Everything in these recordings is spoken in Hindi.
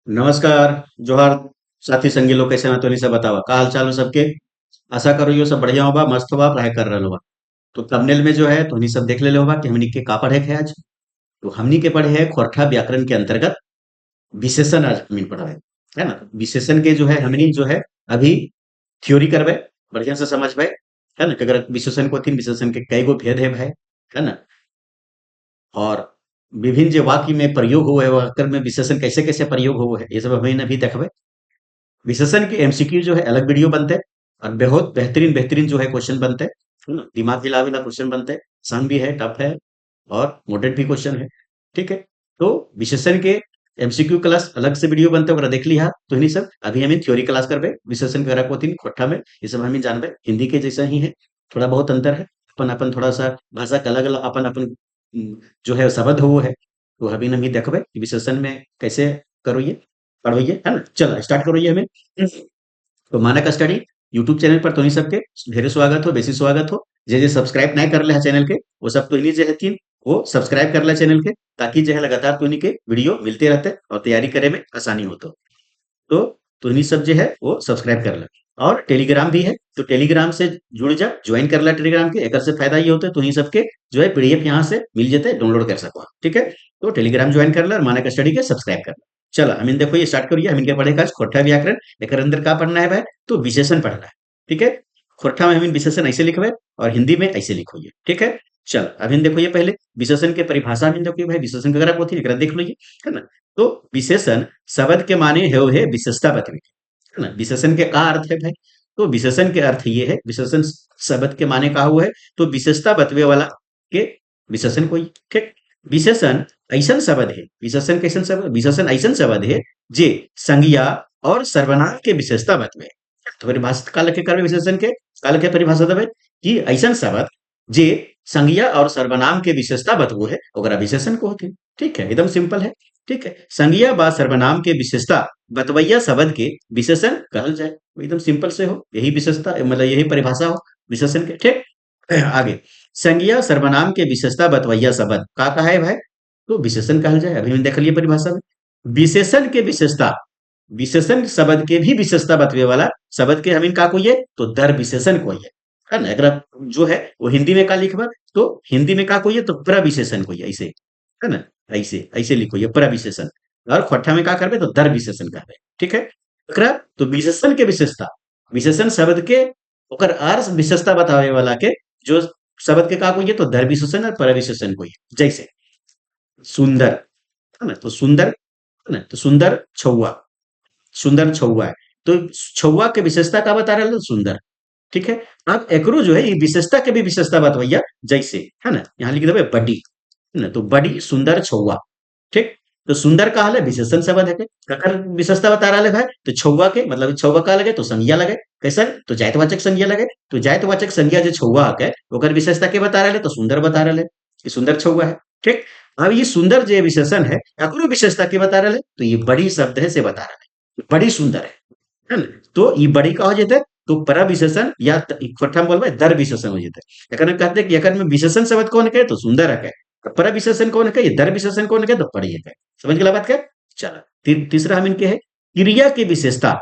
नमस्कार। जोहार। साथी संगी लोग कैसे ना तो नहीं सब बतावा का हाल चाल हो सबके। आशा करो यो सब बढ़िया होगा, मस्त होगा, पढ़ाई कर रहे होगा। तो थंबनेल में जो है तो नहीं सब देख ले होगा कि हमनी के का पढ़े है आज। तो हमनी के पढ़े है खोरठा व्याकरण के अंतर्गत विशेषण आज हमनी पढ़ा है ना। विशेषण के जो है हमनी जो है अभी थ्योरी करबे, बढ़िया से समझबे, है ना कि अगर विशेषण को तीन विशेषण के कई गो भेद है ना। और विभिन्न जो वाक्य में प्रयोग हुए है वाक्य में विशेषण कैसे कैसे प्रयोग हुए है ये सब हमें अभी देखबे। विशेषण के एमसीक्यू जो है अलग वीडियो बनते हैं और बहुत बेहतरीन बेहतरीन जो है क्वेश्चन बनते हैं, है ना, दिमाग हिला वाला क्वेश्चन बनते हैं। आसान भी है, टफ है और मॉडरेट भी क्वेश्चन है। ठीक है। तो विशेषण के एमसीक्यू क्लास अलग से वीडियो बनते हैं, देख लिया तो इन्हीं सब अभी हमें थ्योरी क्लास करबे विशेषण के को तीन खोट्ठा में ये सब हमें जानबे। हिंदी के जैसा ही है, थोड़ा बहुत अंतर है। अपन अपन थोड़ा सा भाषा का अलग अलग अपन अपन जो है शब्द हो वो है। तो अभी हम देखबे कि विशेषण में कैसे करो ये पढ़ो ये, है ना। चलो स्टार्ट करो ये हमें। तो मानक स्टडी यूट्यूब चैनल पर तो नहीं सबके ढेर स्वागत हो, बेसी स्वागत हो। जे जे सब्सक्राइब नहीं कर ले है चैनल के वो सब तो इन्हीं जे हथिन वो सब्सक्राइब कर ले चैनल के, ताकि जो है लगातार तो इन्हीं के वीडियो मिलते रहते और तैयारी करे में आसानी हो। तो तो इन्हीं सब जो है वो सब्सक्राइब कर ले। और टेलीग्राम भी है, तो टेलीग्राम से जुड़ जा, ज्वाइन कर ला टेलीग्राम के। एक से फायदा ये होता है तो इन्हीं सबके जो है पीडीएफ यहाँ से मिल जाते हैं, डाउनलोड कर सको। ठीक है। तो टेलीग्राम ज्वाइन कर ला और मानक स्टडी के सब्सक्राइब कर ला। चलो हम इन देखो ये स्टार्ट करिए। हम इनके पढ़ेगा खोट्ठा व्याकरण, एक अंदर का पढ़ना है भाई, तो विशेषण पढ़ना है। ठीक है। खोट्ठा में हम इन विशेषण ऐसे लिखवे और हिंदी में ऐसे लिखोगे। ठीक है। चल अब इन देखो ये पहले विशेषण के परिभाषा में देखो भाई, विशेषण का अगर होती है देख लो ये, है ना। तो विशेषण शब्द के माने है विशेषता बतवे, है ना। विशेषण के का अर्थ है भाई, तो विशेषण के अर्थ ये है, विशेषण शब्द के माने का हुआ है तो विशेषता बतवे वाला के विशेषण कोई। ठीक। विशेषण ऐसन शब्द है, विशेषण कैसन शब्द, विशेषण ऐसन शब्द है जे संज्ञा और सर्वनाम के विशेषता बतवे। तो परिभाषित काल के करवे विशेषण के काल के परिभाषा देवे कि ऐसन शब्द जे संज्ञा और सर्वनाम के विशेषता बतवो है ओकरा विशेषण को होते। ठीक है, एकदम सिंपल है। ठीक है। संज्ञा बा सर्वनाम के विशेषता बतवैया शब्द के विशेषण कहल जाए। एकदम सिंपल से हो, यही विशेषता मतलब यही परिभाषा हो विशेषण के। ठीक। आगे संज्ञा सर्वनाम के विशेषता बतवैया शब्द का कहा है भाई, तो विशेषण कहल जाए। अभी हम देख लिए परिभाषा में विशेषण के विशेषता, विशेषण शब्द के भी विशेषता बतवे वाला शब्द के हम का कोई है तो दर विशेषण कोई है ना। अगर जो है वो हिंदी में का लिखबा तो हिंदी में का कोई है तो प्रविशेषण कोई है, ऐसे, है ना। ऐसे ऐसे लिखो ये प्रविशेषण। और खोट्ठा में का करबे तो दर विशेषण करबे। ठीक है। एकरा तो विशेषण के विशेषता, विशेषण शब्द के ओकर अर्थ विशेषता बतावे वाला के जो शब्द के का कोई है तो दर विशेषण और प्रविशेषण कोई है। जैसे सुंदर, है ना, तो सुंदर, है ना, तो सुंदर छौआ, सुंदर छौआ है। तो छौआ के विशेषता का बता रहे सुंदर। ठीक है। अब एकरो जो है ये विशेषता के भी विशेषता बतवैया, जैसे, है ना, यहाँ लिख देवे बड़ी, है ना, तो बड़ी सुंदर छौआ। ठीक। तो सुंदर का हाल है विशेषण शब्द है के ककर विशेषता बता रहा है भाई, तो छौआ के मतलब छौआ का लगे तो संज्ञा लगे, कैसे तो जायतवाचक संज्ञा लगे। तो जायतवाचक संज्ञा जो छौआ है ओकर विशेषता के बता रहे तो सुंदर बता रहे कि सुंदर छौआ है। ठीक। अब ये सुंदर जो विशेषण है एकरो विशेषता के बता रहे तो ये बड़ी शब्द है से बता रहे बड़ी सुंदर है ना। तो ये बड़ी का हो जाता है तो पर विशेषण या इकट्ठा में बोलबे दर विशेषण हो जाता है। एकन कहते हैं कि एकन में विशेषण शब्द कौन है तो सुंदर है, पर विशेषण कौन है ये दर विशेषण कौन है तो पढ़ी है। समझ गया बात क्या। चलो तीसरा हम इनके है क्रिया की विशेषता,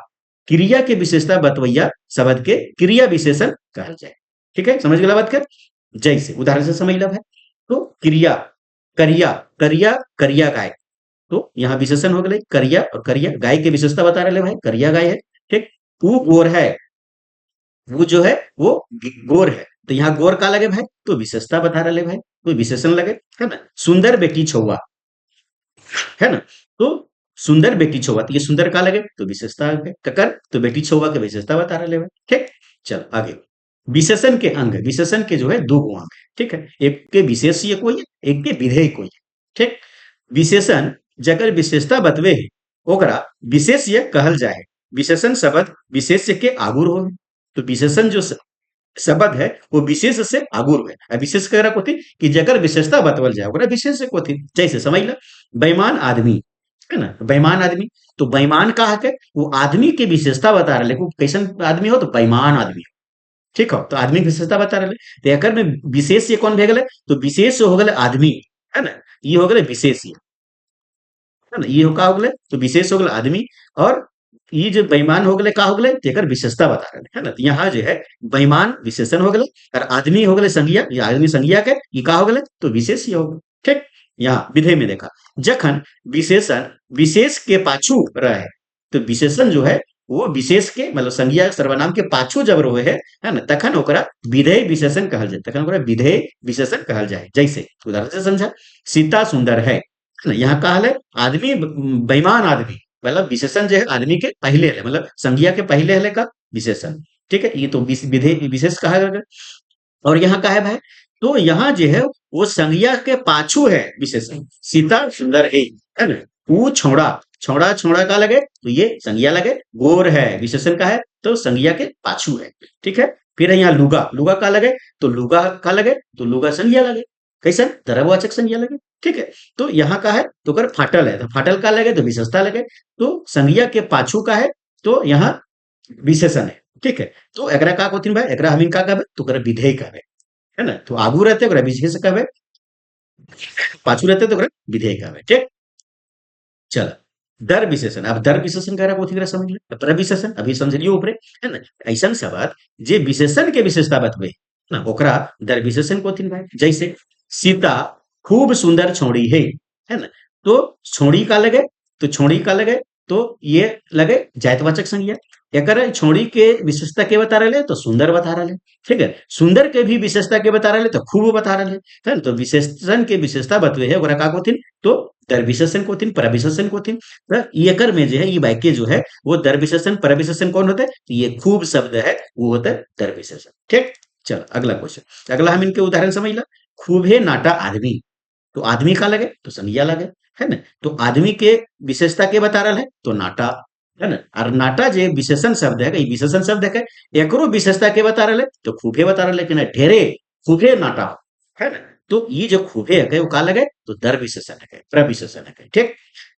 क्रिया की विशेषता बतवैया शब्द के क्रिया विशेषण कहा जाए। ठीक है, समझ गया बात क्या। जैसे उदाहरण से समझ लो है, तो क्रिया करिया, करिया करिया गाय, तो यहाँ विशेषण हो गए करिया और करिया गाय की विशेषता बता रहे भाई करिया गाय है। ठीक। वो गोर है, वो जो है वो गोर है, तो यहाँ गोर का लगे भाई तो विशेषता बता रहे भाई तो विशेषण लगे, है ना। सुंदर बेटी छौआ, है ना, तो सुंदर बेटी छौआ तो ये सुंदर का लगे तो विशेषता है ककर तो बेटी छौआ के विशेषता बता रहे भाई। ठीक। चल आगे विशेषण के अंग, विशेषण के जो है दो गो अंग है। ठीक है, एक के विशेष्य कोई है, एक के विधेय कोई है। ठीक। विशेषण जगर विशेषता बतवे है ओकरा विशेष्य कहल जाए। विशेषण शब्द विशेष्य के आगुर हो, तो विशेषण जो शब्द है वो विशेष से आगुर है। अब विशेष कह रहा कि जगर विशेषता बतवल जाए ओकरा विशेष से कोथी, जैसे समझ ला बेईमान आदमी, है ना, बेईमान आदमी, तो बेईमान का है वो आदमी की विशेषता बता रहे को कैसन आदमी हो तो बेईमान आदमी हो। ठीक हो, तो आदमी की विशेषता बता रहे तो एकर में विशेष ये कौन भे गए तो विशेष हो गए आदमी, है ना, ये हो गए विशेष। है ना, ये का हो गए तो विशेष हो गए आदमी। और ये जो बेईमान हो गए का हो गए तेकर विशेषता बता रहे है ना, तो यहाँ जो है बेईमान विशेषण हो गए और आदमी हो गए संज्ञा, ये आदमी संज्ञा के ये का हो गए तो विशेष ही हो गए। ठीक, यहाँ विधेय में देखा जखन विशेषण विशेष के पाछू रहे, तो विशेषण जो है वो विशेष के मतलब संज्ञा सर्वनाम के पाछू जब रोए है ना, तखन ओकरा विधेय विशेषण कहल जाए, तखन ओकरा विधेय विशेषण कहल जाए। जैसे उदाहरण से समझा, सीता सुंदर है ना, यहाँ कहल है आदमी बेईमान आदमी, मतलब विशेषण जो है आदमी के पहले है मतलब संज्ञा के पहले है का विशेषण। ठीक है, ये तो विधेय विशेष कहा गया। और यहाँ का है भाई, तो यहाँ जो है वो संज्ञा के पाछू है विशेषण, सीता सुंदर है ना, वो छोड़ा छोड़ा छोड़ा का लगे तो ये संज्ञा लगे, गोर है विशेषण का है तो संज्ञा के पाछू है। ठीक है, फिर है यहाँ लुगा, लुगा का लगे तो लुगा का लगे तो लुगा संज्ञा लगे, कैसा द्रव्यवाचक संज्ञा लगे। ठीक है, तो यहाँ का है तो कर फाटल है तो फाटल का लगे तो विशेषता लगे, तो संज्ञा के पाछू का है तो यहाँ विशेषण है। ठीक है, तो एकरा का कोथिन भाई, एकरा हमिन का कहबे तो ओकरा विधेय कहबे, है ना, तो आगू रहते ओकरा विशेष कहबे, पाछू रहते तो ओकरा विधेय कहबे। ठीक, चल दर विशेषण, अब दर विशेषण कह रहा कोथी करा समझ ले, पर विशेषण अभी समझ लियो ऊपरे, है ना, ऐसन शब्द जे विशेषण के विशेषता बतबे ना ओकरा दर विशेषण कोथिन भाई। जैसे सीता खूब सुंदर छोड़ी है ना, तो छोड़ी का लगे तो छोड़ी का लगे तो ये लगे जायतवाचक संज्ञा, एकर छोड़ी के विशेषता के बता रहे तो सुंदर बता रहे। ठीक है, सुंदर के भी विशेषता के बता रहे तो खूब बता रहे है ना, तो विशेषण के विशेषता बतवे है ओकरा का कोथिन तो दर विशेषण कोथिन पर विशेषण कोथिन। तो एकर में जो है ये वाक्य जो है वो दर विशेषण पर विशेषण कौन होता है, तो ये खूब शब्द है वो होता है दर विशेषण। ठीक, चलो अगला क्वेश्चन, अगला हम इनके उदाहरण समझ ला। खूबे नाटा आदमी, तो आदमी का लगे तो संज्ञा लगे, है ना, तो आदमी के विशेषता के बता रहा है तो नाटा, है ना, और नाटा जे विशेषण शब्द है ये विशेषण शब्द है एकरो विशेषता के बता रहे तो खूबे बता रहे, लेकिन ढेरे खूबे नाटा, है ना, तो ये जो खूबे है वो का लगे तो दर विशेषण है प्रविशेषण है। ठीक,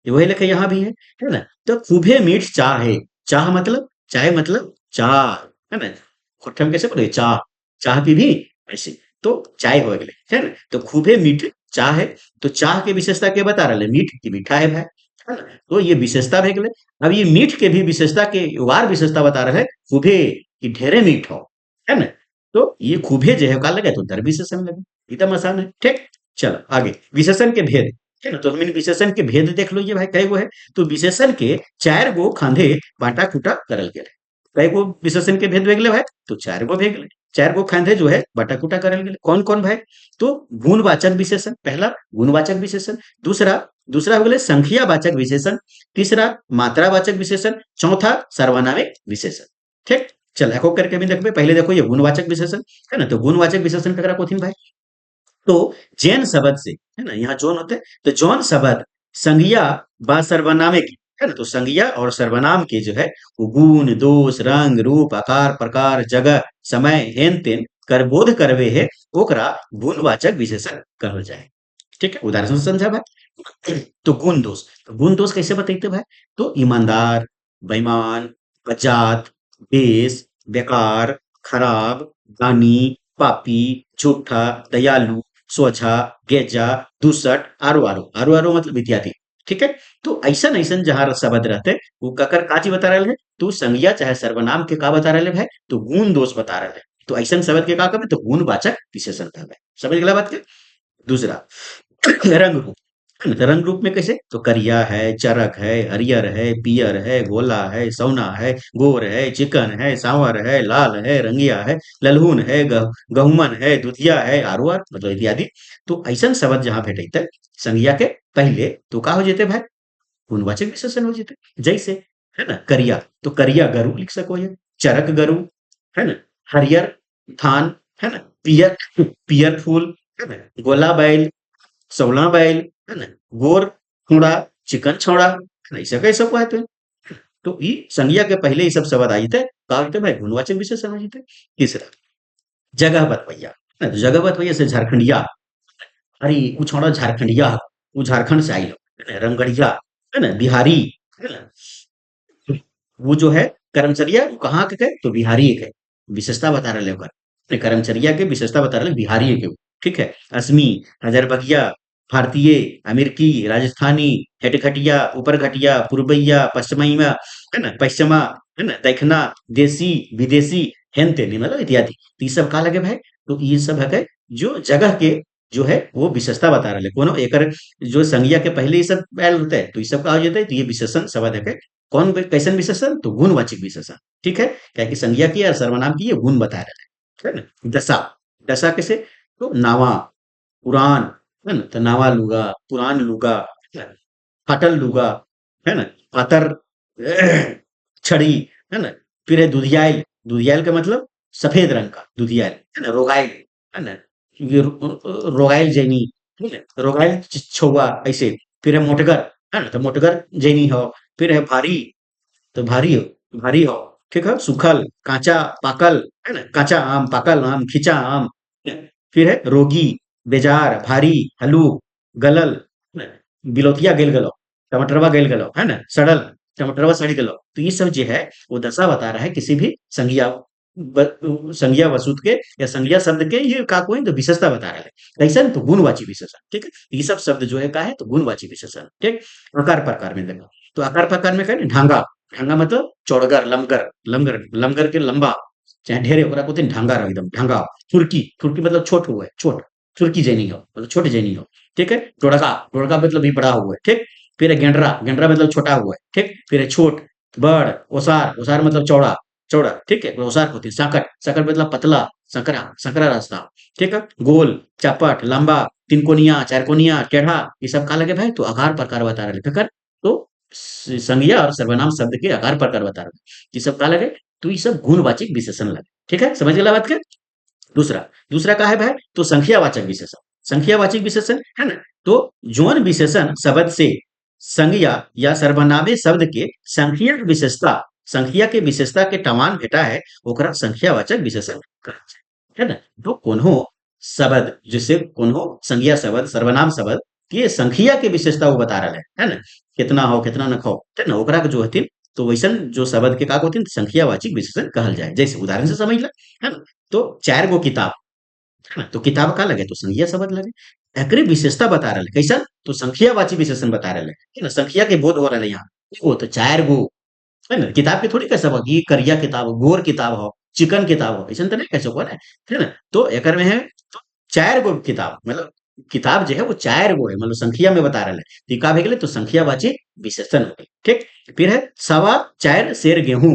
ये वही लिखे यहाँ भी है ना, तो खूबे मीठ चाह है, चाह मतलब चाय मतलब चाह, है ना, खोटम कैसे बोले चाह, चाह पी भी ऐसे तो चाय हो गए, है ना, तो खूबे मीठ चाह है, तो चाह के विशेषता के बता रहे मीठ की मीठा है भाई, है ना, तो ये विशेषता भे गए। अब ये मीठ के भी विशेषता के वार विशेषता बता रहे हैं खूबे की ढेरे मीठ हो, है ना, तो ये खूबे जो है का लगे तो दर विशेषण लगे, एकदम आसान है। ठीक, चलो आगे विशेषण के भेद, है ना, तो हम इन विशेषण के भेद देख लो, ये भाई कई गो है, तो विशेषण के चार गो खांधे बांटा कूटा करल गेल, कई गो विशेषण के भेद वेगले भाई, तो चार गो भेगले, चार गो खांधे जो है बाटा कूटा करल गेल, कौन कौन भाई, तो गुणवाचक विशेषण, पहला गुणवाचक विशेषण, दूसरा दूसरा हो गया संख्यावाचक विशेषण, तीसरा मात्रावाचक विशेषण, चौथा सर्वनामिक विशेषण। ठीक, चल एक एक करके भी देखबे, पहले देखो ये गुणवाचक विशेषण, है ना, तो गुणवाचक विशेषण ककरा कोथिन भाई, तो जैन शब्द से, है ना, यहाँ जौन होते हैं तो जौन शब्द संज्ञा व सर्वनामे की, है ना, तो संज्ञा और सर्वनाम के जो है वो गुण दोष रंग रूप आकार प्रकार जगह समय हेन तेन कर बोध करवे है ओकरा गुणवाचक विशेषण कहल जाए। ठीक है, उदाहरण से समझा भाई, तो गुण दोष, तो गुण दोष कैसे बताते भाई, तो ईमानदार बेईमान बजात बेस बेकार खराब दानी पापी झूठा दयालु स्वच्छा गेजा दुसठ आरो आरो आरो आरो मतलब इत्यादि। ठीक है, तो ऐसा ऐसा जहां शब्द रहते वो ककर काची बता रहे हैं, तो संज्ञा चाहे सर्वनाम के का बता रहे हैं तो गुण दोष बता रहे हैं, तो ऐसा शब्द के का कहबे तो गुणवाचक विशेषण कहबे। समझ गया बात के। दूसरा रंग रूप, तो रंग रूप में कैसे, तो करिया है चरक है हरियर है पियर है गोला है सौना है गोर है चिकन है सांवर है लाल है रंगिया है ललहुन है गहुमन है दुधिया है आरो आर मतलब इत्यादि। तो ऐसा शब्द जहां भेटते संज्ञा के पहले तो का हो जेते भाई गुणवाचक विशेषण हो जेते। जैसे है ना करिया, तो करिया गरु लिख सको ये, चरक गरु, है ना, हरियर धान, है ना, पियर पियर फूल, है ना, गोला बैल सौला बैल, है ना, गोर छोड़ा चिकन छोड़ा, है ना, ऐसा कैसे को है तो ये संज्ञा के पहले ये सब शब्द आई थे का होते भाई गुणवाचक विशेषण हो जाते। तीसरा जगह बतवैया, है ना, तो जगह बतवैया से झारखंडिया, अरे वो छोड़ा झारखंडिया वो झारखंड से आई हो, है ना, रंगड़िया, है ना, बिहारी, है ना, वो जो है कर्मचरिया वो कहाँ के तो बिहारी के विशेषता बता रहे ओकर, कर्मचरिया के विशेषता बता रहे बिहारी के। ठीक है, असमी हजारबगिया भारतीय, अमेरिकी, राजस्थानी, हेटखटिया, ऊपरखटिया, पूर्वैया, पश्चिमैया, है ना, पश्चिमा, है ना, दखना, देसी, विदेशी, हेन तेनी मतलब इत्यादि। तो ये सब का लगे भाई, तो ये सब है जो जगह के जो है वो विशेषता बता रहे कोनो एकर जो संज्ञा के पहले ये सब आयल होते हैं तो ये सब का हो जाता है, तो ये विशेषण शब्द है कौन कैसन विशेषण, तो गुणवाचक विशेषण। ठीक है, क्या कि संज्ञा की और सर्वनाम की ये गुण बता रहे हैं, है ना। दशा, दशा कैसे, तो नावा, पुरान, है ना, तो नावा लुगा, पुरान लुगा, है ना, फाटल लुगा, है ना, पातर, छड़ी, है ना। फिर है दुधियाल, दुधियाल का मतलब सफेद रंग का दुधियाल, है ना, रोगाइल, है ना, ये रोगाइल जैनी, ठीक है, रोगाइल छुआ ऐसे। फिर है मोटगर, है ना, तो मोटगर जैनी हो। फिर है भारी, तो भारी हो, भारी हो। ठीक है, सूखल, कांचा, पाकल, है ना, कांचा आम, पाकल आम, खिंचा आम। फिर है रोगी, बेजार, भारी, हलूक, गलल, है ना, बिलोतिया गेल गलो, टमाटरवा गेल गलो, है ना, सड़ल, टमाटरवा सड़ गलो। तो ये सब जो है वो दशा बता रहा है किसी भी संज्ञा संज्ञा वस्तु के या संज्ञा शब्द के ये का कोई तो विशेषता बता रहा है। कैसे, तो गुणवाची विशेषण। ठीक है, ये सब शब्द जो है का है तो गुणवाची विशेषण। ठीक, आकार प्रकार में देखो, तो आकार प्रकार में क्या है, ढांगा, ढांगा मतलब चौड़गर, लमगर, लमगर, लमगर के लंबा, चाहे ढेरे ओकरा को ढांगा रहो एकदम ढांगा। फुरकी, फुरकी मतलब छोट हुआ है, छोट, फुरकी जैनी हो मतलब छोटे जैनी हो। ठीक है, डोड़का, डोड़का मतलब भी बड़ा हुआ है। ठीक, फिर है गेंडरा, गेंडरा मतलब छोटा हुआ है। ठीक, फिर है छोट, बड़, ओसार, ओसार मतलब चौड़ा, चौड़ा। ठीक है, ओसार होती है। साकट, साकट मतलब पतला, सकरा, सकरा रास्ता। ठीक है, गोल, चपट, लंबा, तीन कोनिया, चार कोनिया, टेढ़ा, ये सब का लगे भाई, तो आकार प्रकार बता रहे फिकर। तो संज्ञा और सर्वनाम शब्द के आकार प्रकार बता रहे ये सब का लगे, तो ये सब गुणवाचक विशेषण लगे। ठीक है, समझ गया बात के। दूसरा, दूसरा का है भाई, तो संख्यावाचक विशेषण। संख्यावाचक विशेषण है ना, तो जौन विशेषण शब्द से संज्ञा या सर्वनामे शब्द के संख्या विशेषता, संख्या के विशेषता के टमान भेटा है, ओकरा संख्यावाचक विशेषण कहल जाय, है ना। तो कोनो शब्द जैसे कोनो संज्ञा शब्द, सर्वनाम शब्द के संख्या के विशेषता वो बता रहा है ना, कितना हो कितना न हो, है ना, ओकरा के जो हथिन तो वैसन जो शब्द के का होथिन संख्यावाचक विशेषण कहल जाए। जैसे उदाहरण से समझ ला, है ना, तो चार गो किताब, है ना, तो किताब का लगे तो संज्ञा शब्द लगे। एकरे विशेषता बता रहे कैसा, तो संख्यावाची विशेषण बता रहे है ना, संख्या के बोध हो रहे यहाँ। वो तो चार गो, है ना, किताब के थोड़ी कैसा ये करिया किताब हो, गोर किताब हो, चिकन किताब हो, ऐसा तो नहीं कह सको ना, है ना। तो एकर में है तो चार गो किताब मतलब किताब जो है वो चार गो है, मतलब संख्या में बता रहे तो ये का भे गेलै, तो संख्यावाची विशेषण हो गई। ठीक, फिर है सवा चार सेर गेहूं,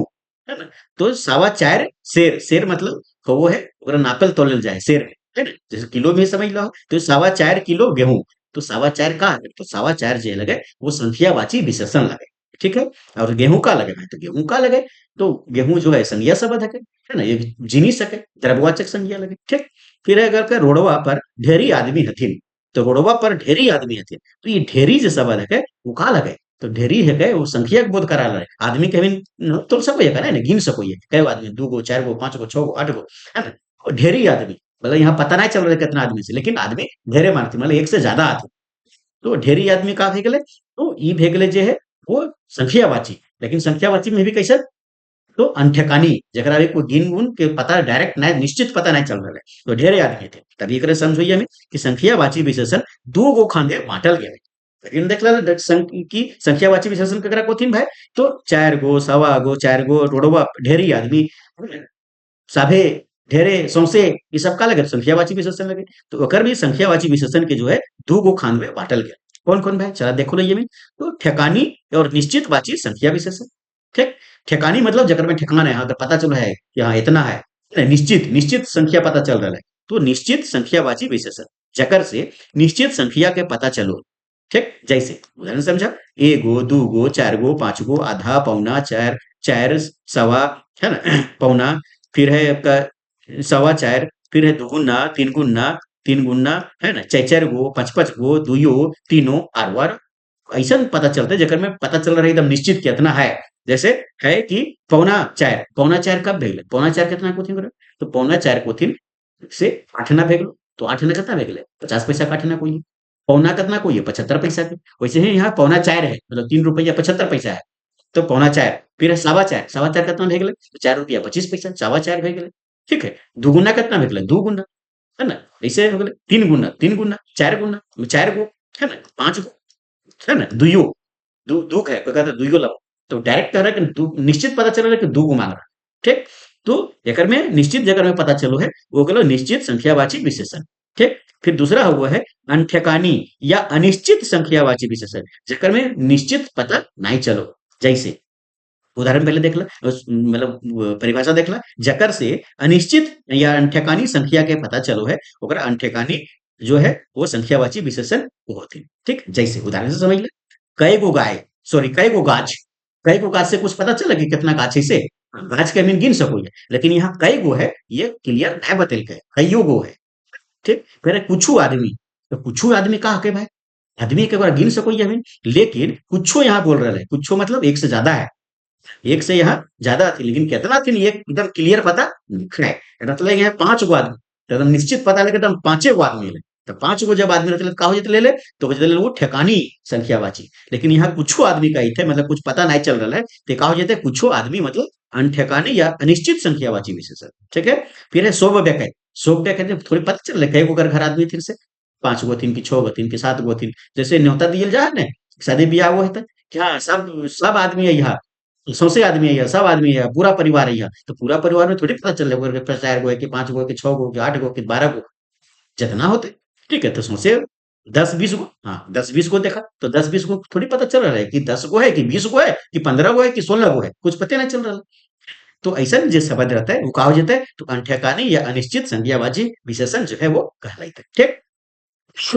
है ना, तो सवा चार सेर, सेर मतलब वो है ओकरा नापल तोलल जाए सेर, है ना, जैसे किलो में समझ लो, तो सवा चार किलो गेहूं, तो सवा चार का है, तो सवा चार जो लगे वो संख्यावाची विशेषण लगे। ठीक है, और गेहूं का लगे भाई, तो गेहूं का लगे, तो गेहूं जो है संज्ञा शब्द है ना, ये जिनिस है, द्रव्यवाचक संज्ञा लगे। ठीक, फिर अगर के रोडवा पर ढेरी आदमी हथिन, तो रोडवा पर ढेरी आदमी हथिन, तो ये ढेरी जो शब्द है वो का लगे, तो ढेरी है वो संख्या के बोध करा रहे आदमी के भी तोल सको ये ना, गिन सको ये कई आदमी, दू गो, चार गो, पांच गो, छह गो, आठ गो, है ना, और ढेरी आदमी मतलब यहाँ पता नहीं चल रहा है कितना आदमी से, लेकिन आदमी ढेरे मानते मतलब एक से ज्यादा आदमी, तो ढेरी आदमी का भे गेलै, तो ई भे गेलै जे है वो संख्यावाची। लेकिन संख्यावाची में भी कैसे, तो अनठेकानी जरा भी कोई गिन गुन के पता डायरेक्ट नहीं, निश्चित पता नहीं चल रहा है, तो ढेरे आदमी थे तभी एक समझिए हमें कि संख्यावाची विशेषण दो गो खांदे बांटल गया। लेकिन देख ला की संख्यावाची विशेषण ककरा कोथिन भाई, तो चार गो, सवा गो, चार गो, रोडवा ढेरी आदमी, सभे, ढेरे, सौंसे, ये सब का लगे संख्यावाची विशेषण लगे। तो ओकर भी संख्यावाची विशेषण के जो है दो गो खान में बांटल गया। कौन कौन भाई, चला देखो रहिए में, तो ठेकानी और निश्चित वाची संख्या विशेषण। ठीक, ठेकानी मतलब जकर में ठिकाना है, अगर पता चल रहा है कि हाँ इतना है, निश्चित, निश्चित संख्या पता चल रहा है, तो निश्चित संख्यावाची विशेषण जकर से निश्चित संख्या के पता चलो। ठीक, जैसे उदाहरण समझा, एगो, दू गो, चार गो, पांच गो, आधा, पौना, चार, चार, सवा, है ना, पौना, फिर है आपका सवा चार, फिर है दुगुना, तीन गुना, तीन गुना, है ना, चार चार गो, पांच पांच गो, दुइयो, तीनों, आर ऐसा पता चलता है जकर में पता चल रहा है एकदम निश्चित कितना है। जैसे है कि पौना चार, पौना चार कब भेगले, पौना चार कितना कोथिन करे, तो पौना चार कोथिन से आठना भेगलो, तो आठना कितना भेगले, 50 पैसा का आठना कोई, पौना कितना कोई है, 75 पैसा के। वैसे ही यहाँ पौना चार है मतलब 3 रुपया 75 पैसा है, तो पौना चार, फिर है सवा चार, सवा चार कितना भेगले, तो 4 रुपया 25 पैसा, सवा चार भेगले। ठीक है, दुगुना कितना भेगले, दू गुना, है ना, ऐसे हो गए तीन गुना, तीन गुना, चार गो, है ना, पांच गो, है ना, दुइयो, दुख है, कोई कहता है दुइयो लब, तो डायरेक्ट कह रहा है कि निश्चित पता चल रहा है कि दू गो मांग रहा है। ठीक, तो एकर में निश्चित जगह में पता चलो है वो कहलो निश्चित संख्यावाची विशेषण। ठीक, फिर दूसरा हुआ है अनठेकानी या अनिश्चित संख्यावाची विशेषण, जेकर में निश्चित पता नहीं चलो। जैसे उदाहरण पहले देख ला, मतलब परिभाषा देख ला, जकर से अनिश्चित या अनठेकानी संख्या के पता चलो है ओकरा अनठेकानी जो है वो संख्यावाची विशेषण होते। ठीक, जैसे उदाहरण से समझ ले, कई गो गाय, सॉरी कई गो गाछ, कई गो गाछ से कुछ पता चला कि कितना गाछ है से, गाछ के मीन गिन सको है, लेकिन यहाँ कई गो है ये क्लियर नहीं बतल के, कईयो गो है। ठीक, फिर कुछ आदमी, तो कुछ आदमी कहा के भाई, आदमी के बार गिन सको ये, लेकिन कुछ यहाँ बोल रहा है, कुछ मतलब एक से ज्यादा है, एक से यहाँ ज्यादा थी, लेकिन कितना थी ये एकदम क्लियर पता है। मतलब यहाँ पांच गो आदमी, तो एकदम निश्चित पता लगे एकदम पांचे गो आदमी ले, तो पांच गो जब आदमी रहते का हो जाते ले ले, तो हो जाते वो ठेकानी संख्यावाची। लेकिन यहाँ कुछ आदमी का ही थे, मतलब कुछ पता नहीं चल रहा है, तो का हो जाते कुछ आदमी मतलब अनठेकानी या अनिश्चित संख्यावाची विशेषण। ठीक है, फिर है शोभ व्याख्या, शोभ व्याख्या थोड़ी पता चल रहा है कई गो घर आदमी फिर से, पांच गो तीन की, छह गो तीन की, सात गो तीन, जैसे न्योता दियल जा है, शादी ब्याह वो है तो क्या सब सब आदमी है यहाँ, सौंसे आदमी है, सब आदमी है, पूरा परिवार है, तो पूरा परिवार में थोड़ी पता चल रहा है चार गो है कि पांच गो कि छह गो कि आठ गो कि 12 गो, जितना होते। ठीक है, तो सौंसे 10-20 गो, हाँ 10-20 गो देखा, तो 10-20 गो थोड़ी पता चल रहा है कि 10 गो है कि 20 गो है कि 15 गो है कि 16 गो है, कुछ पता नहीं चल रहा है। तो ऐसा जो शब्द रहता है वो कहा हो जाता है तो अनठेकानी या अनिश्चित संज्ञावाची विशेषण जो है वो कहलाता है। ठीक,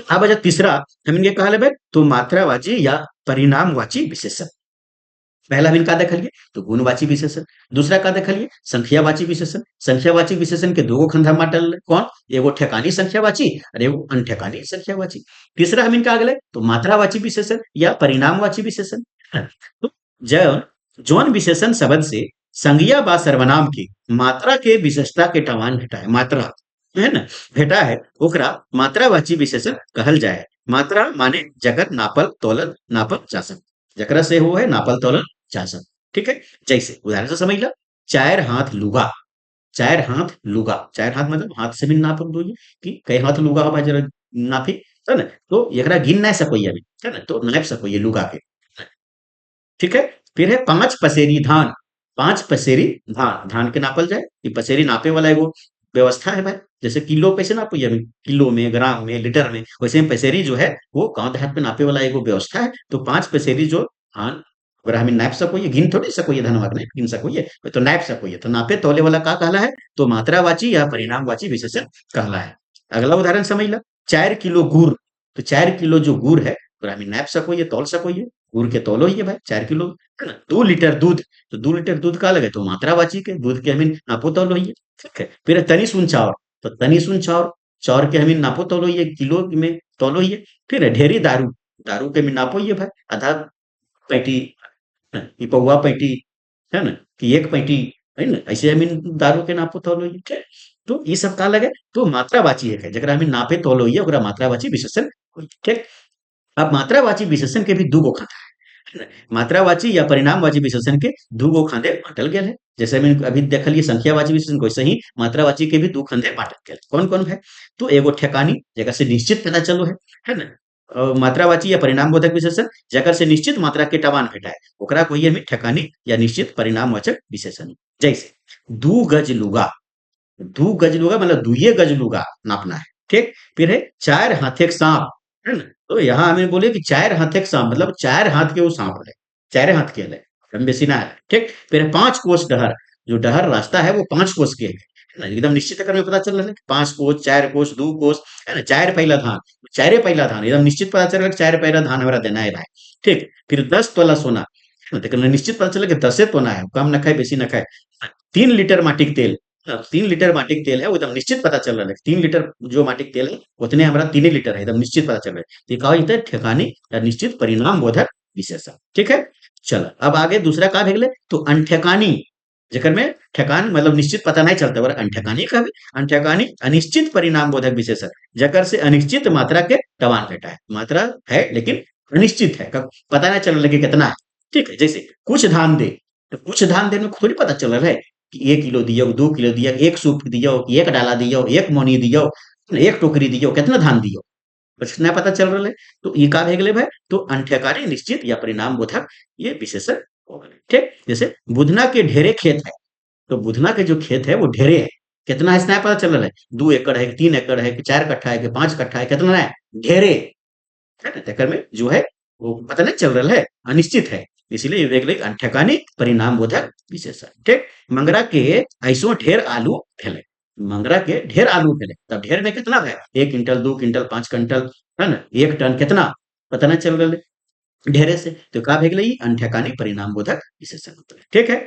अब जब तीसरा हम इनके कहा ले तो मात्रावाची या परिणामवाची विशेषण। पहला बिन का देखलिए तो गुणवाची विशेषण, दूसरा का देखलिए संख्यावाची विशेषण। संख्यावाची विशेषण के दो खंधा बांटल कौन, एगो ठेकानी संख्यावाची और एगो अनठेकानी संख्यावाची। तीसरा हम इनका अगले तो मात्रावाची विशेषण या परिणामवाची विशेषण। तो जौन जौन विशेषण शब्द से संज्ञा बा सर्वनाम की मात्रा के विशेषता के टवान भेटा है, मात्रा है ना, भेटा है ओकरा मात्रावाची विशेषण कहल जाए। मात्रा माने जगत नापल तोलन नापल जा सकता, जकरा से वो है नापल तोलन जा सकता। ठीक है, जैसे उदाहरण से समझ ला, चार हाथ लुगा, चार हाथ लुगा, चार हाथ मतलब हाथ से भी नाप दो कि कई हाथ लुगा हो जरा नापी, है ना, तो एकरा गिन नहीं सको अभी, है ना, तो नाप सको ये लुगा के। ठीक है, फिर है पांच पसेरी धान, पांच पसेरी धान, धान के नापल जाए कि पसेरी नापे वाला एगो व्यवस्था है भाई, जैसे किलो कैसे नापो ये, किलो में, ग्राम में, लीटर में, वैसे में पसेरी जो है वो गांव देहात में नापे वाला एगो व्यवस्था है। तो पांच पसेरी जो धान अगर हमें नाप सको ये, गिन थोड़ी सको ये, धनवाग नहीं गिन सको ये, तो नाप सको ये, तो नापे तौले वाला का कहला है तो मात्रावाची या परिणामवाची विशेषण कहला है। अगला उदाहरण समझ ला, 4 किलो गुड़, तो 4 किलो जो गुड़ है तो हमें नाप सको ये, तौल सको ये, गुड़ के तौलो ही है भाई 4 किलो, है ना। 2 लीटर दूध, तो 2 लीटर दूध का लगे तो मात्रावाची के दूध के हमें नापो तौलो ही है। ठीक है, फिर तनी सुन चाउर, तो तनी सुन चाउर, चाउर के हमें नापो तौलो ही है, किलो में तौलो ही है। फिर ढेरी दारू, दारू के हमें नापो ही है भाई, आधा पैटी, कि पौवा पैटी, है ना, कि एक पैटी, है ना, ऐसे हमें दारू के नापो तौलो ही। ठीक, तो ये सब का लगे तो मात्रावाची है जरा हमें नापे तौलो ही है ओकरा मात्रावाची विशेषण। ठीक, अब मात्रावाची विशेषण के भी दू गो खाता है, मात्रावाची या परिणामवाची विशेषण के दू गो खांदे बांटल गए है। जैसे मैंने अभी देखलिए संख्यावाची विशेषण को, वैसे ही मात्रावाची के भी दू खंडे बांटल गए, कौन कौन है तो एगो ठेकानी जगह से निश्चित पता चलो है ना, मात्रावाची या परिणामबोधक विशेषण जगह से निश्चित मात्रा के टवान भेटा है ओकरा कोई हमें ठेकानी या निश्चित परिणामवाचक विशेषण। जैसे 2 गज लुगा, 2 गज लुगा मतलब दुइये गज लुगा नापना है। ठीक, फिर है 4 हाथे के सांप, है ना, तो यहाँ हमें बोले कि 4 हाथे के सांप मतलब 4 हाथ के वो सांप है, 4 हाथ के है, कम बेसी ना है। ठीक, फिर है 5 कोस डहर, जो डहर रास्ता है वो 5 कोस के है ना, एकदम निश्चित अगर में पता चल रहा है 5 कोस, 4 कोस, 2 कोस, है ना, चार पहला धान, चारे पहला धान एकदम निश्चित पता चल रहा है, चार पहला धान हमारा देना है भाई। ठीक, फिर 10 तोला सोना, लेकिन निश्चित पता चला कि 10 तोला है, कम न खाए बेसी न खाए। 3 लीटर माटी के तेल, 3 लीटर माटी के तेल है वो एकदम निश्चित पता चल रहा है, 3 लीटर जो माटी के तेल है उतने हमारा 3 ही लीटर है, एकदम निश्चित पता चल रहा है। तो ये कहा जाता है ठेकानी या निश्चित परिणाम बोधक विशेषण। ठीक है, चलो अब आगे दूसरा का भेगले तो अनठेकानी, जेकर में ठेकान मतलब निश्चित पता नहीं चलता और अनठेकानी का भी, अनठेकानी अनिश्चित परिणाम बोधक विशेषण जकर से अनिश्चित मात्रा के टवान घटा है, मात्रा है लेकिन अनिश्चित है, पता नहीं चल रहा कि कितना है। ठीक है, जैसे कुछ धान दे, तो कुछ धान देने में थोड़ी पता चल रहा है कि 1 किलो दियो, 2 किलो दियो, एक सूप दियो, कि एक डाला दियो, एक मोनी दियो, एक टोकरी दियो, कितना धान दियो, कुछ नया पता चल रहा है। तो ई का भेगले भाई तो अंठ्यकारी निश्चित या परिणाम बोधक ये विशेषण हो गए। ठीक, जैसे बुधना के ढेरे खेत है, तो बुधना के जो खेत है वो ढेरे है। कितना है इसना पता चल रहा है, 2 एकड़ है कि 3 एकड़ है कि 4 कट्ठा है कि 5 कट्ठा है, कितना है ढेरे है ना, तेकर में जो है वो पता नहीं चल रहा है, अनिश्चित है। इसीलिए ये देख ले अंठकानी परिणाम बोधक विशेषण। ठीक, मंगरा के ऐसो ढेर आलू भेले, मंगरा के ढेर आलू भेले, तब ढेर में कितना है, 1 क्विंटल 2 क्विंटल 5 क्विंटल है ना, 1 टन कितना पता नहीं चल रहा है ढेरे से, तो का भेगले ई अंठकानी परिणाम बोधक विशेषण होता है। ठीक है,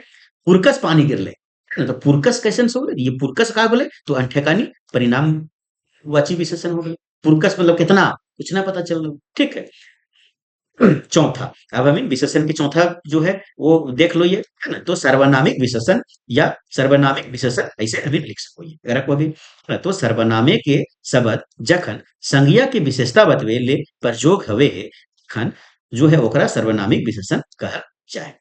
पुरकस पानी गिरले, है ना, तो पुरकस कैसे हो गए, ये पुरकस का बोले तो अंठकानी परिणाम वाची विशेषण हो गए। पुरकस मतलब कितना कुछ ना पता चल रहा, ठीक है। चौथा, अब हमें विशेषण की चौथा जो है वो देख लो, ये है ना, तो सर्वनामिक विशेषण या सर्वनामिक विशेषण ऐसे हमें लिख सको, ये अगर कोई भी तो सर्वनामे के शब्द जखन संज्ञा की विशेषता बतवे ले प्रयोग हवे खन जो है ओकरा सर्वनामिक विशेषण कहल जाए।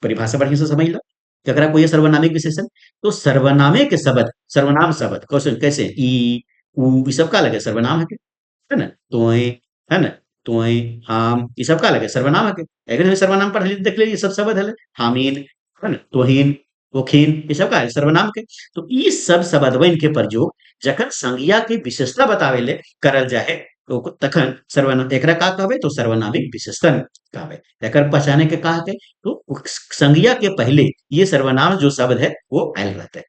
परिभाषा बढ़िया से समझ लो, अगर कोई सर्वनामिक विशेषण तो सर्वनामे के शब्द, सर्वनाम शब्द क्वेश्चन कैसे ई उ ई सब का लगे सर्वनाम है ना, तोय है ना, तोय हम ये सब का लगे सर्वनाम है के, अगर सर्वनाम पढ़ ली देख ले ये सब शब्द है, हामीन है ना, तोहीन तोखीन ये सब का है सर्वनाम के। तो ये सब शब्दवन के प्रयोग जखन संज्ञा के विशेषता बतावे ले करल जाए तो तखन सर्वनाम एकरा का कहबे तो सर्वनामिक विशेषण कहबे। एकर पहचाने के कहा के तो संज्ञा के पहले ये सर्वनाम जो शब्द है वो आयल रहते हैं।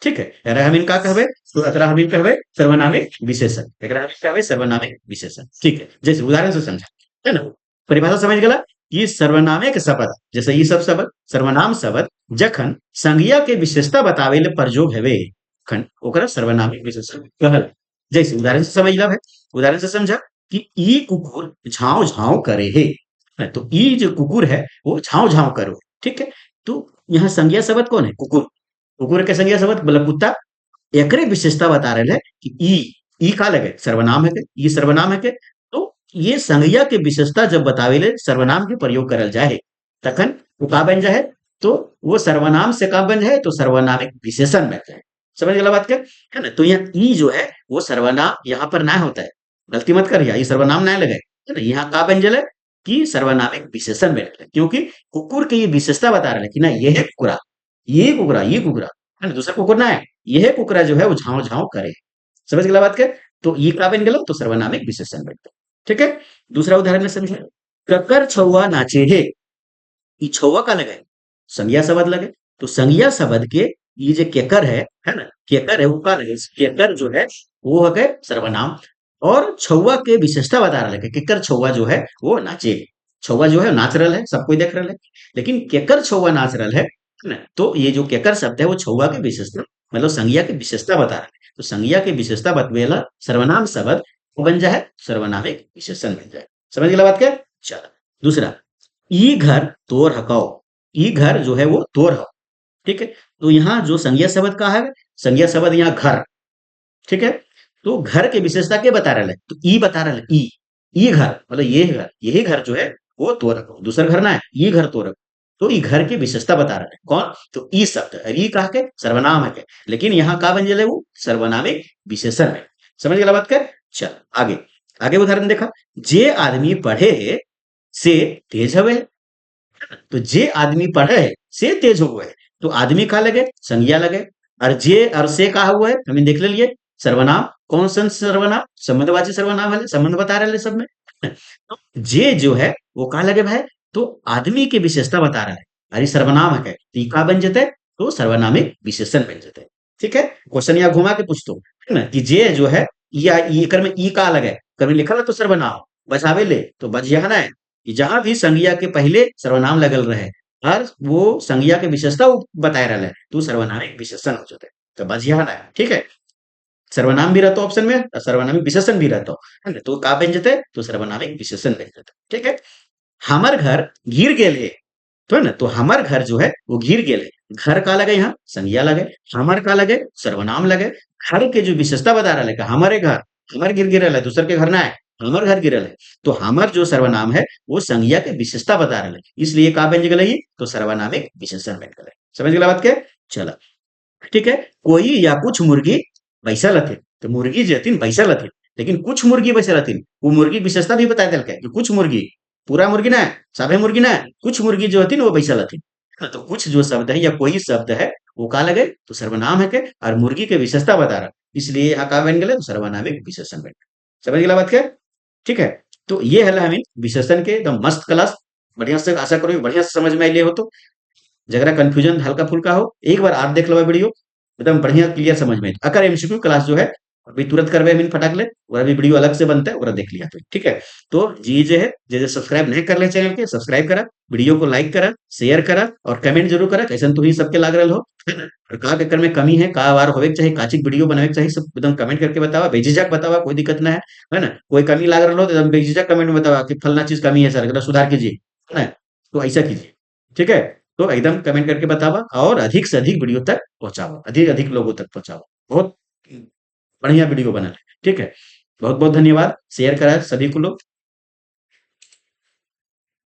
ठीक है, एकरा हम इनका कहबे तो एकरा हम कहबे सर्वनामिक विशेषण, एकरा हम कहबे सर्वनामिक विशेषण। ठीक है, जैसे उदाहरण से समझा है ना, परिभाषा समझ गला, ये सर्वनामिक शब्द जैसे ये सब शब्द सर्वनाम शब्द जखन संज्ञा के विशेषता बतावे ले प्रयोग हेवे खन ओकरा सर्वनामिक विशेषण कहल। जैसे उदाहरण से समझ ला है, उदाहरण से समझा कि ई कुकुर झांव झांव करे है, तो ई जो कुकुर है वो झांव झांव करो। ठीक है, तो यहाँ संज्ञा शब्द कौन है, कुकुर, कुकुर के संज्ञा शब्द मतलब कुत्ता, एकरे विशेषता बता रहे हैं कि ई का लगे सर्वनाम है के, ई सर्वनाम है के, तो ये संज्ञा के विशेषता जब बतावेले सर्वनाम के प्रयोग करल जाए तखन वो का बन जाए, तो वो सर्वनाम से का बन जाए तो सर्वनामिक विशेषण बन जाए। समझ गया बात क्या है ना, तो यहाँ ई जो है वो सर्वनाम यहाँ पर ना होता है, गलती मत कर, ये सर्वनाम ना लगे है ना, यहाँ का बन जाए कि सर्वनामिक विशेषण बन जाए, क्योंकि कुकुर की ये विशेषता बता रहे हैं कि ना ये है कुकुरा, ये कुकुरा, ये कुकुरा है ना, दूसरा कुकुर ना है, यह कुकुरा जो है वो झांव झांव करे। समझ गया बात क्या, तो ये का बन गया तो सर्वनामिक विशेषण बन गया। ठीक है, दूसरा उदाहरण में समझे, ककर छौआ नाचे है, ये छौआ का लगे संज्ञा शब्द लगे, तो संज्ञा शब्द के ये जो केकर है ना, केकर है वो का लगे, केकर जो है वो है के सर्वनाम, और छौआ के विशेषता बता रहा है केकर छौआ जो है वो नाचे, छौआ जो है नाच रहा है, सब कोई देख रहा है, लेकिन केकर छौआ नाच रहा है ना, तो ये जो केकर शब्द है वो छौआ के विशेषता मतलब संज्ञा की विशेषता बता रहा है, तो संज्ञा की विशेषता बतवेला सर्वनाम शब्द वो बन जाए सर्वनामिक विशेषण बन जाए। समझ गया बात क्या, चलो दूसरा, ई घर तोर हकौ, ई घर जो है वो तोर है। ठीक है, तो यहाँ जो संज्ञा शब्द का है, संज्ञा शब्द यहाँ घर, ठीक है, तो घर के विशेषता के बता रहा है, तो ई बता रहा है, ई घर मतलब ये घर, यही घर जो है वो तोर हकौ, दूसरा घर ना है, ये घर तोर हकौ, तो ई घर की विशेषता बता रहा है कौन, तो ई शब्द है, ई कहा के सर्वनाम है के, लेकिन यहाँ का बन जाए वो सर्वनामिक विशेषण है। समझ गया बात कर, चल आगे, आगे उदाहरण देखा, जे आदमी पढ़े से तेज हवे, तो जे आदमी पढ़े है से तेज हुआ है, तो आदमी का लगे संज्ञा लगे, और जे और से कहा हुआ है हमें देख ले लिए सर्वनाम, कौन सा सर्वनाम, संबंधवाची सर्वनाम है, संबंध बता रहे सब में। तो जे जो है वो कहा लगे भाई, तो आदमी की विशेषता बता रहा है, अरे सर्वनाम है तो ई का बन जाते तो सर्वनामिक विशेषण बन जाते। ठीक है, क्वेश्चन यहाँ घुमा के पूछतो है ना कि जे जो है या ई कर में ई का लगे, कर में लिखा है तो सर्वनाम बचावे ले तो बच यहाँ ना है, जहां भी संज्ञा के पहले सर्वनाम लगल रहे और वो संज्ञा के विशेषता बताए रहा है तो सर्वनामिक विशेषण हो जाते, तो बस यहाँ ना है। ठीक है, सर्वनाम भी रहता ऑप्शन में और सर्वनामिक विशेषण भी रहता है ना, तो का बन जाते तो सर्वनामिक विशेषण बन जाते। ठीक है, हमर घर गिर गेल है, तो है ना, तो हमर घर जो है वो गिर गेल है, घर का लगे यहाँ संज्ञा लगे, हमर का लगे सर्वनाम लगे, घर के जो विशेषता बता रहा है हमारे घर, हमर गिर गिरल है, दूसर के घर ना है, हमर घर गिरल है, तो हमर जो सर्वनाम है वो संज्ञा के विशेषता बता रहा है, इसलिए का बन गए तो सर्वनामिक विशेषण बन गए। समझ गया बात के, चला ठीक है, कोई या कुछ मुर्गी बैसल हथिन, तो मुर्गी जो हथिन बैसल हथिन, लेकिन कुछ मुर्गी वैसे रहती, वो मुर्गी विशेषता भी बता देलकै कि कुछ मुर्गी, पूरा मुर्गी ना, सभे मुर्गी ना, कुछ मुर्गी जो होती ना वो वैसा रहती। हाँ, तो कुछ जो शब्द है या कोई शब्द है वो का लगे तो सर्वनाम है के, और मुर्गी के विशेषता बता रहा, इसलिए यहाँ का बन गए तो सर्वनामिक विशेषण बन गए। समझ गया बात के? ठीक है। तो ये है हमें विशेषण के एकदम मस्त क्लास, बढ़िया से, आशा करो बढ़िया से समझ में आइले हो। तो जरा कंफ्यूजन हल्का फुल्का हो, एक बार आप देख लो वीडियो, एकदम बढ़िया क्लियर समझ में आई। अगर एमसीक्यू क्लास जो है अभी तुरंत करवे मिन फटाक ले, और अभी वीडियो अलग से बनता है, और देख लिया तो ठीक है। तो जी जे है, जे सब्सक्राइब नहीं कर ले चैनल के, सब्सक्राइब करा, वीडियो को लाइक करा, शेयर करा, और कमेंट जरूर करा कैसे तुम ही सबके लाग रहे हो, है ना? और का के में कमी है, का बार होवे के चाहिए, काचिक वीडियो बनावे के चाहिए, सब एकदम कमेंट करके बतावा, बेझिझक बतावा, कोई दिक्कत ना है ना? कोई कमी लाग रहा हो तो एकदम बेझिझक कमेंट में बतावा कि फलना चीज कमी है सर, एकरा सुधार कीजिए, है ना? तो ऐसा कीजिए, ठीक है। तो एकदम कमेंट करके बतावा, और अधिक से अधिक वीडियो तक पहुंचावा, अधिक अधिक लोगों तक पहुंचावा। बहुत बढ़िया वीडियो बना है, ठीक है। बहुत बहुत धन्यवाद, शेयर करा सभी को लोग।